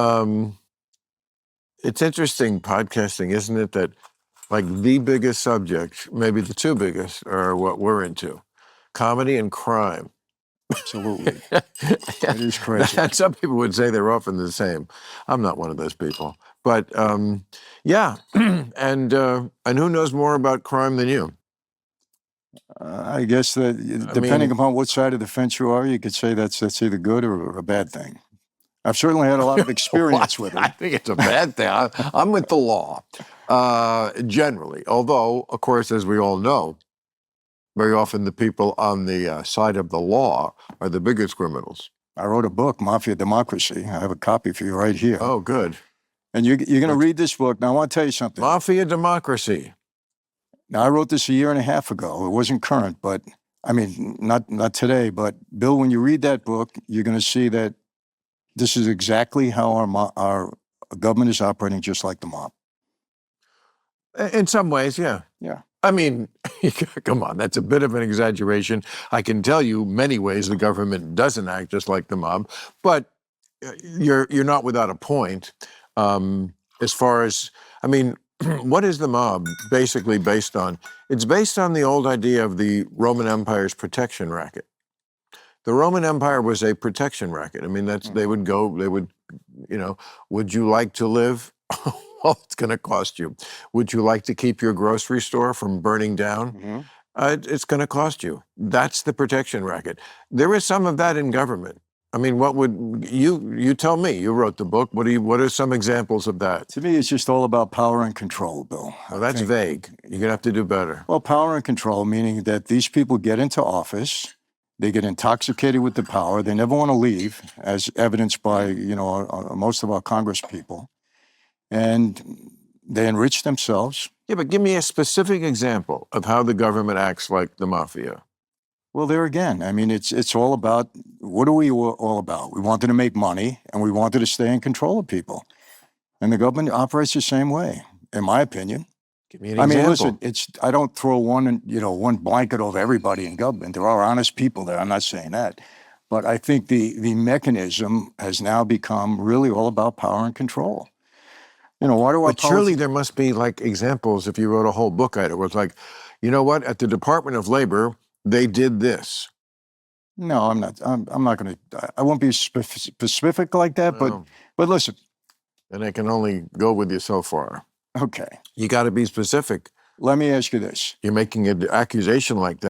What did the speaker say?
Um, it's interesting podcasting, isn't it? That like the biggest subject, maybe the two biggest, are what we're into: comedy and crime. Absolutely. It is crazy. And some people would say they're often the same. I'm not one of those people. But yeah, and who knows more about crime than you? I guess that depending upon what side of the fence you are, you could say that's either good or a bad thing. I've certainly had a lot of experience with I it. think it's a bad thing. I'm with the law, generally. Although, of course, as we all know, very often the people on the side of the law are the biggest criminals. I wrote a book, Mafia Democracy. I have a copy for you right here. Oh, good. And you're going to read this book. Now, I want to tell you something. Mafia Democracy. Now, I wrote this a year and a half ago. It wasn't current, but I mean, not today. But Bill, when you read that book, you're going to see that this is exactly how our government is operating, just like the mob. In some ways, yeah. Yeah. I mean, come on, that's a bit of an exaggeration. I can tell you many ways the government doesn't act just like the mob, but you're not without a point. As far as, I mean, what is the mob basically based on? It's based on the old idea of the Roman Empire's protection racket. The Roman Empire was a protection racket. I mean, they would, would you like to live? Well, it's going to cost you. Would you like to keep your grocery store from burning down? It's going to cost you. That's the protection racket. There is some of that in government. I mean, what would you tell me? You wrote the book. What are some examples of that? To me, it's just all about power and control, Bill. Well, that's vague. You're going to have to do better. Well, power and control, meaning that these people get into office, they get intoxicated with the power, they never want to leave, as evidenced by, most of our Congress people. And they enrich themselves. Yeah, but give me a specific example of how the government acts like the mafia. Well, there again, I mean, it's all about, what are we all about? We wanted to make money, and we wanted to stay in control of people. And the government operates the same way, in my opinion. Give me an example. I mean, listen, I don't throw one blanket over everybody in government. There are honest people there. I'm not saying that. But I think the mechanism has now become really all about power and control. Why do I? But surely there must be like examples. If you wrote a whole book at it, where it's like, you know what? At the Department of Labor, they did this. No, I'm not. I'm not going to. I won't be specific like that. No. But listen. And I can only go with you so far. Okay. You got to be specific. Let me ask you this. You're making an accusation like that.